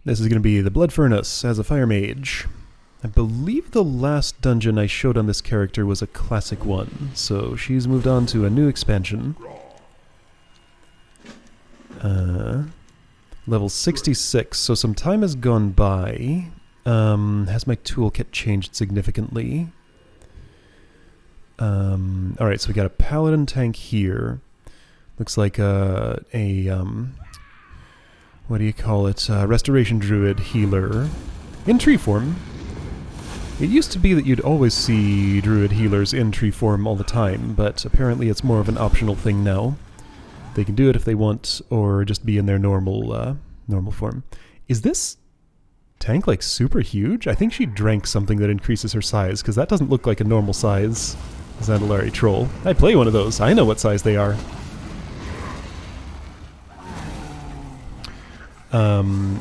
This is going to be the Blood Furnace as a Fire Mage. I believe the last dungeon I showed on this character was a classic one, so she's moved on to a new expansion. Level 66, so some time has gone by. Has my toolkit changed significantly? Alright, so we got a Paladin tank here. Looks like what do you call it? Restoration Druid healer. In tree form. It used to be that you'd always see Druid healers in tree form all the time, but apparently it's more of an optional thing now. They can do it if they want, or just be in their normal form. Is this tank like super huge? I think she drank something that increases her size, because that doesn't look like a normal size Zandalari troll. I play one of those. I know what size they are.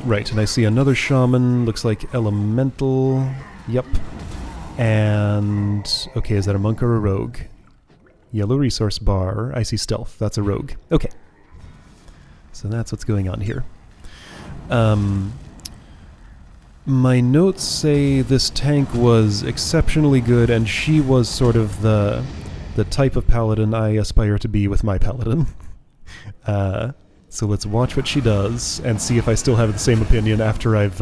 Right, and I see another shaman. Looks like elemental. Yep. And okay, is that a monk or a rogue? Yellow resource bar. I see stealth. That's a rogue. Okay. So that's what's going on here. My notes say this tank was exceptionally good, and she was sort of the type of paladin I aspire to be with my paladin. So let's watch what she does, and see if I still have the same opinion after I've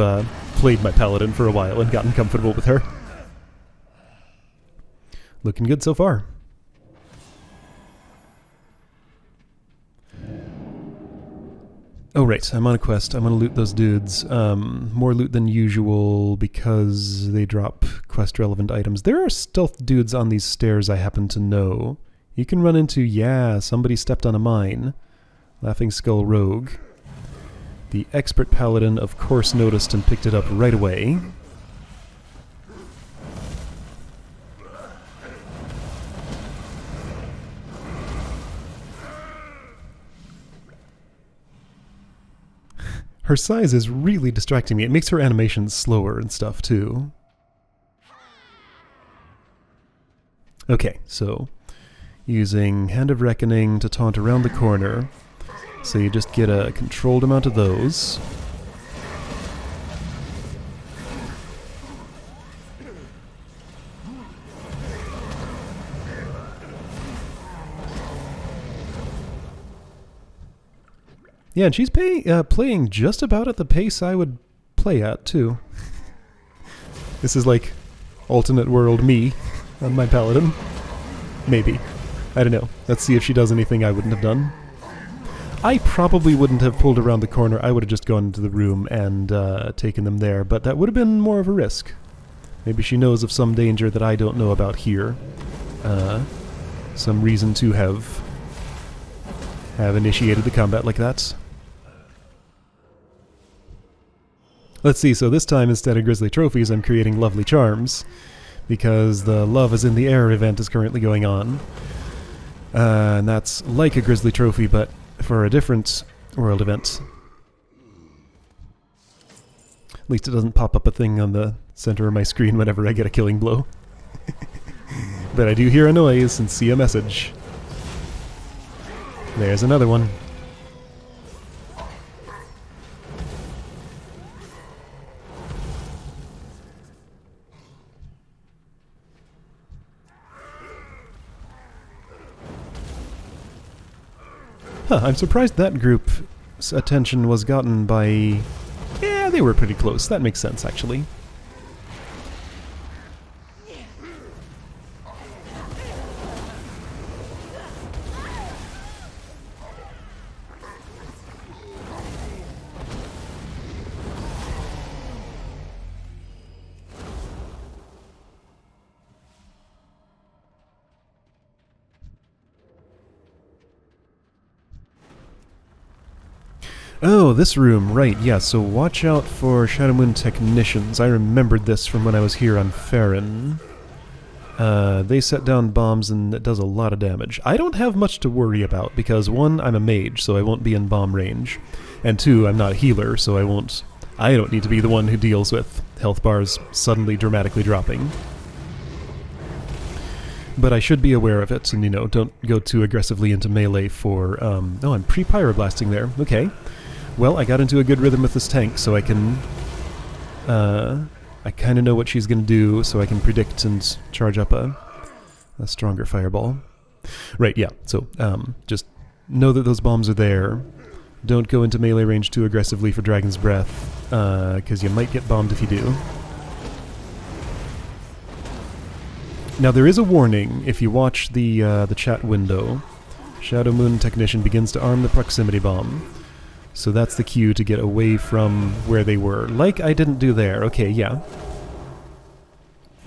played my paladin for a while and gotten comfortable with her. Looking good so far. Oh right, I'm on a quest. I'm gonna loot those dudes. More loot than usual because they drop quest-relevant items. There are stealth dudes on these stairs I happen to know. You can run into, yeah, somebody stepped on a mine. Laughing Skull Rogue. The expert paladin, of course, noticed and picked it up right away. Her size is really distracting me. It makes her animations slower and stuff, too. Okay, so using Hand of Reckoning to taunt around the corner. So you just get a controlled amount of those. Yeah, and she's playing just about at the pace I would play at, too. This is like alternate world me on my paladin. Maybe. I don't know. Let's see if she does anything I wouldn't have done. I probably wouldn't have pulled around the corner. I would have just gone into the room and taken them there, but that would have been more of a risk. Maybe she knows of some danger that I don't know about here. Some reason to have initiated the combat like that. Let's see, so this time instead of Grizzly Trophies, I'm creating Lovely Charms, because the Love is in the Air event is currently going on. And that's like a Grizzly Trophy, but for a different world event. At least it doesn't pop up a thing on the center of my screen whenever I get a killing blow. But I do hear a noise and see a message. There's another one. Huh, I'm surprised that group's attention was gotten by... Yeah, they were pretty close. That makes sense, actually. Oh, this room, right, yeah, so watch out for Shadow Moon Technicians. I remembered this from when I was here on Farron. They set down bombs and it does a lot of damage. I don't have much to worry about because, one, I'm a mage, so I won't be in bomb range. And two, I'm not a healer, so I don't need to be the one who deals with health bars suddenly dramatically dropping. But I should be aware of it and, you know, don't go too aggressively into melee for, oh, I'm pre-pyroblasting there. Okay. Well, I got into a good rhythm with this tank, so I can I kind of know what she's going to do, so I can predict and charge up a stronger fireball. Right, yeah, so just know that those bombs are there. Don't go into melee range too aggressively for Dragon's Breath, because you might get bombed if you do. Now there is a warning if you watch the chat window. Shadow Moon Technician begins to arm the proximity bomb. So that's the cue to get away from where they were. Like I didn't do there. Okay, yeah.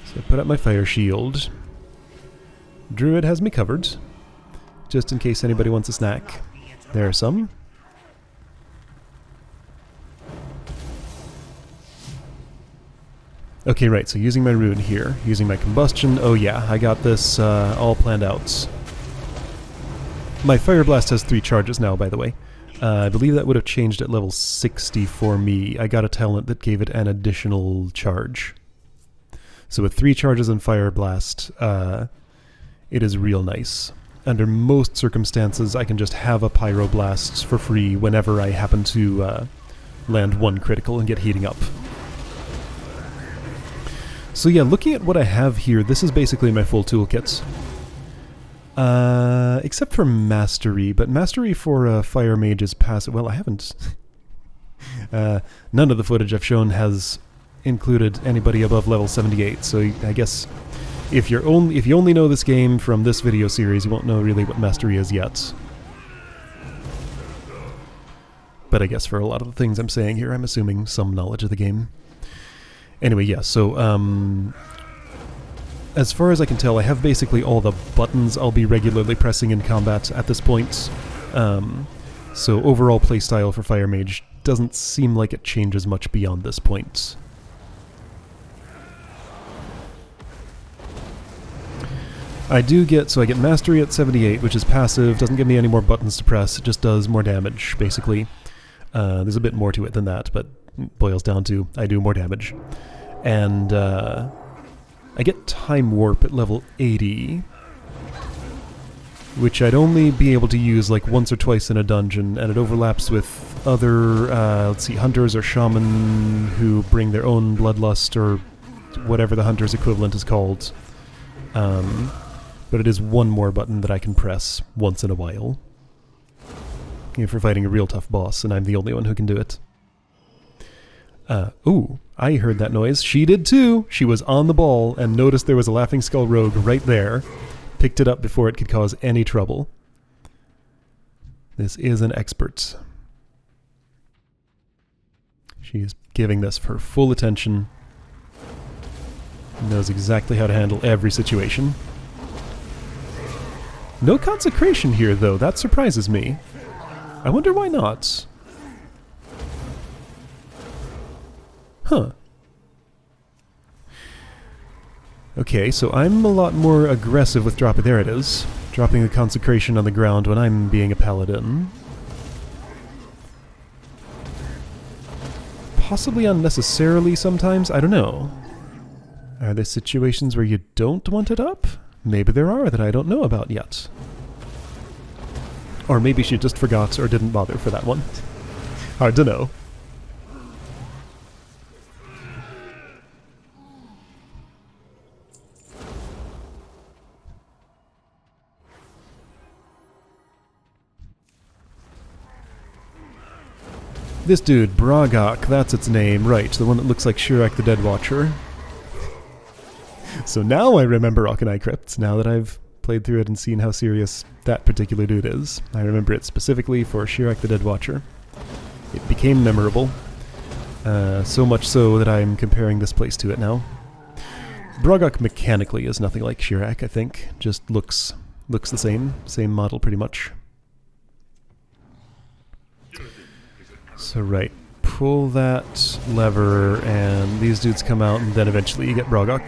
So I put up my fire shield. Druid has me covered, just in case anybody wants a snack. There are some. Okay, right, so using my rune here, using my combustion. Oh yeah, I got this all planned out. My Fire Blast has 3 charges now, by the way. I believe that would have changed at level 60 for me. I got a talent that gave it an additional charge. So with 3 charges on Fire Blast, it is real nice. Under most circumstances, I can just have a Pyroblast for free whenever I happen to land 1 critical and get heating up. So yeah, looking at what I have here, this is basically my full toolkit. Except for Mastery, but Mastery for Fire Mage is passive. Well, I haven't... none of the footage I've shown has included anybody above level 78, so I guess if you only know this game from this video series, you won't know really what Mastery is yet. But I guess for a lot of the things I'm saying here, I'm assuming some knowledge of the game. Anyway, yeah, so, as far as I can tell, I have basically all the buttons I'll be regularly pressing in combat at this point. So overall playstyle for Fire Mage doesn't seem like it changes much beyond this point. I get Mastery at 78, which is passive, doesn't give me any more buttons to press, it just does more damage, basically. There's a bit more to it than that, but it boils down to I do more damage. And I get Time Warp at level 80, which I'd only be able to use like once or twice in a dungeon, and it overlaps with other, hunters or shaman who bring their own bloodlust or whatever the hunter's equivalent is called. But it is one more button that I can press once in a while. If we're fighting a real tough boss, and I'm the only one who can do it. Ooh, I heard that noise. She did too! She was on the ball and noticed there was a Laughing Skull Rogue right there. Picked it up before it could cause any trouble. This is an expert. She is giving this her full attention. Knows exactly how to handle every situation. No consecration here, though. That surprises me. I wonder why not. Huh. Okay, so I'm a lot more aggressive with dropping... There it is. Dropping the consecration on the ground when I'm being a paladin. Possibly unnecessarily sometimes, I don't know. Are there situations where you don't want it up? Maybe there are that I don't know about yet. Or maybe she just forgot or didn't bother for that one. Hard to know. This dude, Bragok, that's its name, right, the one that looks like Shirak the Dead Watcher. So now I remember Auchenai Crypt, now that I've played through it and seen how serious that particular dude is. I remember it specifically for Shirak the Dead Watcher. It became memorable, so much so that I'm comparing this place to it now. Bragok mechanically is nothing like Shirak, I think, just looks the same model pretty much. So right, pull that lever and these dudes come out and then eventually you get Bragok.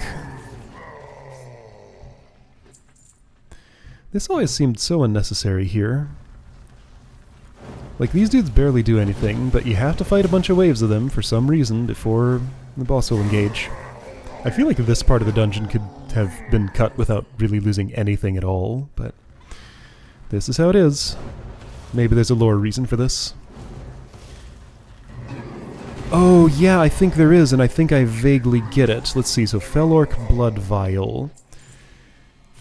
This always seemed so unnecessary here. Like, these dudes barely do anything, but you have to fight a bunch of waves of them for some reason before the boss will engage. I feel like this part of the dungeon could have been cut without really losing anything at all, but this is how it is. Maybe there's a lore reason for this. Oh, yeah, I think there is, and I think I vaguely get it. Let's see, so Fel Orc Blood Vial.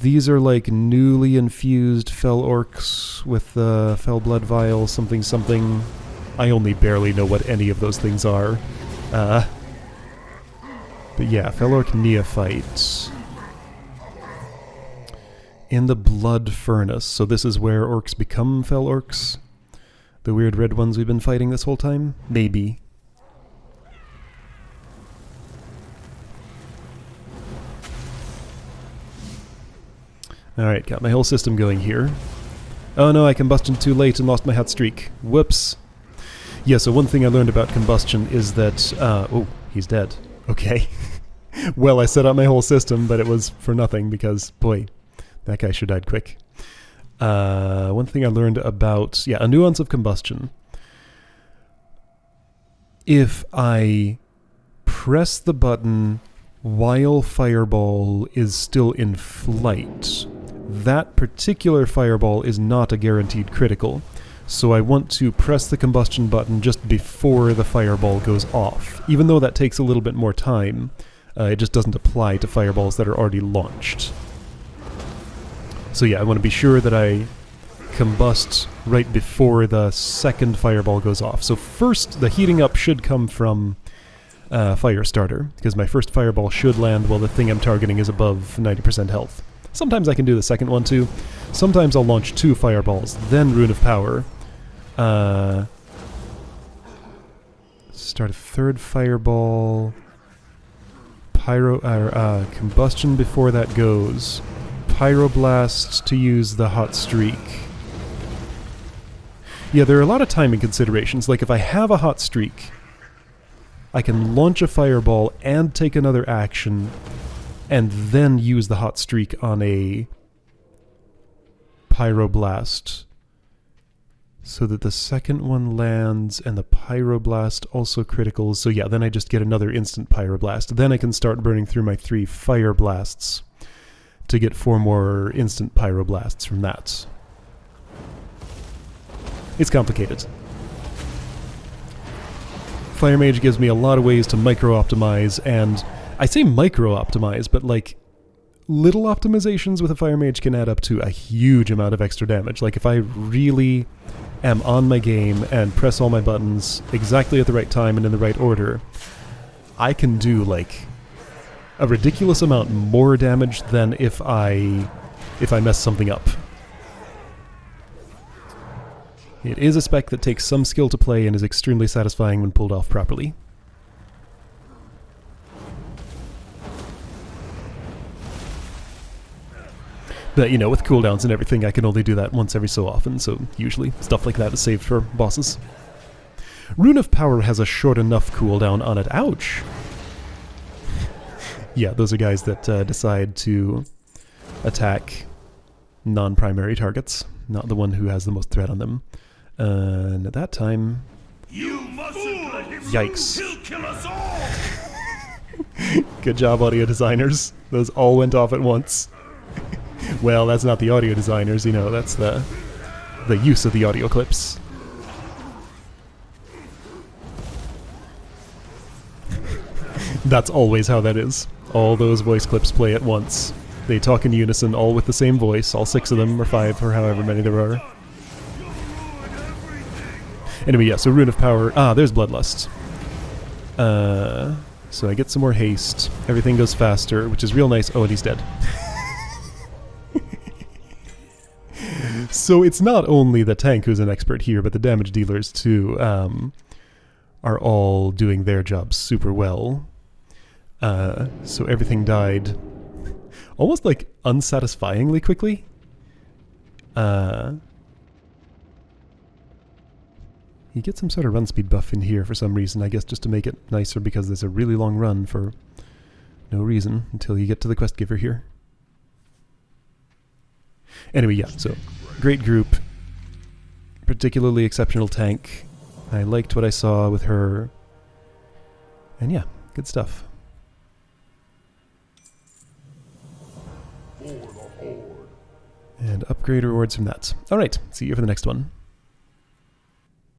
These are like newly infused Fel Orcs with the Fel Blood Vial, something something. I only barely know what any of those things are. But yeah, Fel Orc Neophyte. In the Blood Furnace. So this is where orcs become Fel Orcs? The weird red ones we've been fighting this whole time? Maybe. Alright, got my whole system going here. Oh no, I combustioned too late and lost my hot streak. Whoops. Yeah, so one thing I learned about combustion is that... oh, he's dead. Okay. Well, I set up my whole system, but it was for nothing because, boy, that guy sure died quick. One thing I learned about... Yeah, a nuance of combustion. If I press the button while Fireball is still in flight, that particular Fireball is not a guaranteed critical. So I want to press the combustion button just before the Fireball goes off. Even though that takes a little bit more time, it just doesn't apply to Fireballs that are already launched. So yeah, I want to be sure that I combust right before the second Fireball goes off. So first, the heating up should come from Firestarter, because my first Fireball should land while the thing I'm targeting is above 90% health. Sometimes I can do the second one too. Sometimes I'll launch 2 Fireballs, then Rune of Power. Start a third Fireball. Combustion before that goes. Pyroblast to use the hot streak. Yeah, there are a lot of timing considerations. Like if I have a hot streak, I can launch a Fireball and take another action, and then use the hot streak on a Pyroblast, so that the second one lands and the Pyroblast also criticals. So yeah, then I just get another instant Pyroblast. Then I can start burning through my 3 Fireblasts to get 4 more instant Pyroblasts from that. It's complicated. Fire Mage gives me a lot of ways to micro-optimize, and I say micro-optimize, but like little optimizations with a Fire Mage can add up to a huge amount of extra damage. Like if I really am on my game and press all my buttons exactly at the right time and in the right order, I can do like a ridiculous amount more damage than if I mess something up. It is a spec that takes some skill to play and is extremely satisfying when pulled off properly. But, you know, with cooldowns and everything, I can only do that once every so often, so usually stuff like that is saved for bosses. Rune of Power has a short enough cooldown on it. Ouch! Yeah, those are guys that decide to attack non-primary targets, not the one who has the most threat on them. And at that time... You mustn't let him yikes. He'll kill us all. Good job, audio designers. Those all went off at once. Well, that's not the audio designers, you know, that's the use of the audio clips. That's always how that is. All those voice clips play at once. They talk in unison, all with the same voice, all 6 of them, or 5, or however many there are. Anyway, yeah, so Rune of Power... Ah, there's Bloodlust. So I get some more haste. Everything goes faster, which is real nice. Oh, and he's dead. So it's not only the tank who's an expert here, but the damage dealers too are all doing their jobs super well. So everything died almost like unsatisfyingly quickly. You get some sort of run speed buff in here for some reason, I guess just to make it nicer because there's a really long run for no reason until you get to the quest giver here. Anyway, yeah, so great group, particularly exceptional tank. I liked what I saw with her, and yeah, good stuff. And upgrade rewards from that. Alright, see you for the next one.